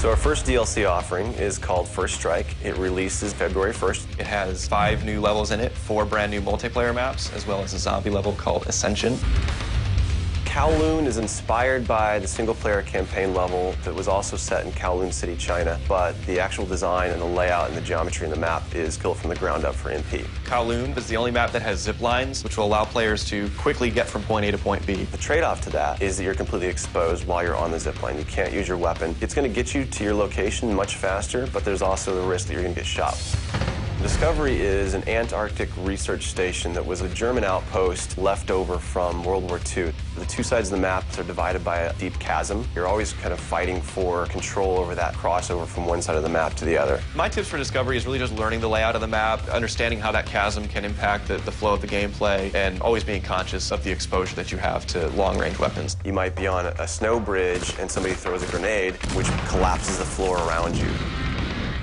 So our first DLC offering is called First Strike. It releases February 1st. It has 5 new levels in it, 4 brand new multiplayer maps, as well as a zombie level called Ascension. Kowloon is inspired by the single-player campaign level that was also set in Kowloon City, China, but the actual design and the layout and the geometry in the map is built from the ground up for MP. Kowloon is the only map that has zip lines, which will allow players to quickly get from point A to point B. The trade-off to that is that you're completely exposed while you're on the zip line. You can't use your weapon. It's going to get you to your location much faster, but there's also the risk that you're going to get shot. Discovery is an Antarctic research station that was a German outpost left over from World War II. The two sides of the map are divided by a deep chasm. You're always kind of fighting for control over that crossover from one side of the map to the other. My tips for Discovery is really just learning the layout of the map, understanding how that chasm can impact the flow of the gameplay, and always being conscious of the exposure that you have to long-range weapons. You might be on a snow bridge and somebody throws a grenade, which collapses the floor around you.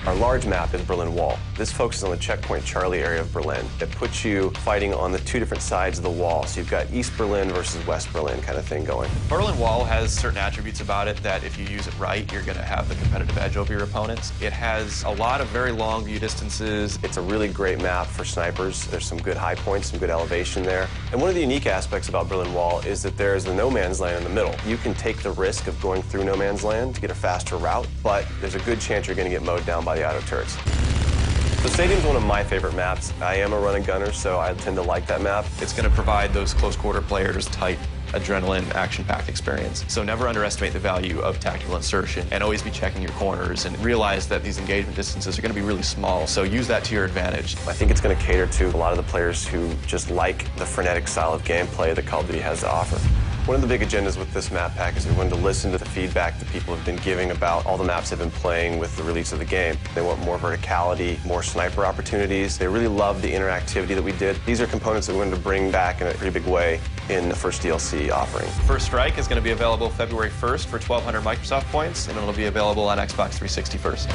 Our large map is Berlin Wall. This focuses on the Checkpoint Charlie area of Berlin. It puts you fighting on the two different sides of the wall. So you've got East Berlin versus West Berlin kind of thing going. Berlin Wall has certain attributes about it that if you use it right, you're going to have the competitive edge over your opponents. It has a lot of very long view distances. It's a really great map for snipers. There's some good high points, some good elevation there. And one of the unique aspects about Berlin Wall is that there's the no man's land in the middle. You can take the risk of going through no man's land to get a faster route, but there's a good chance you're going to get mowed down by the auto turrets. So Stadium's one of my favorite maps. I am a run-and-gunner, so I tend to like that map. It's going to provide those close-quarter players tight adrenaline, action-packed experience. So never underestimate the value of tactical insertion, and always be checking your corners and realize that these engagement distances are going to be really small, so use that to your advantage. I think it's going to cater to a lot of the players who just like the frenetic style of gameplay that Call of Duty has to offer. One of the big agendas with this map pack is we wanted to listen to the feedback that people have been giving about all the maps they've been playing with the release of the game. They want more verticality, more sniper opportunities. They really love the interactivity that we did. These are components that we wanted to bring back in a pretty big way in the first DLC offering. First Strike is going to be available February 1st for 1,200 Microsoft points, and it'll be available on Xbox 360 first.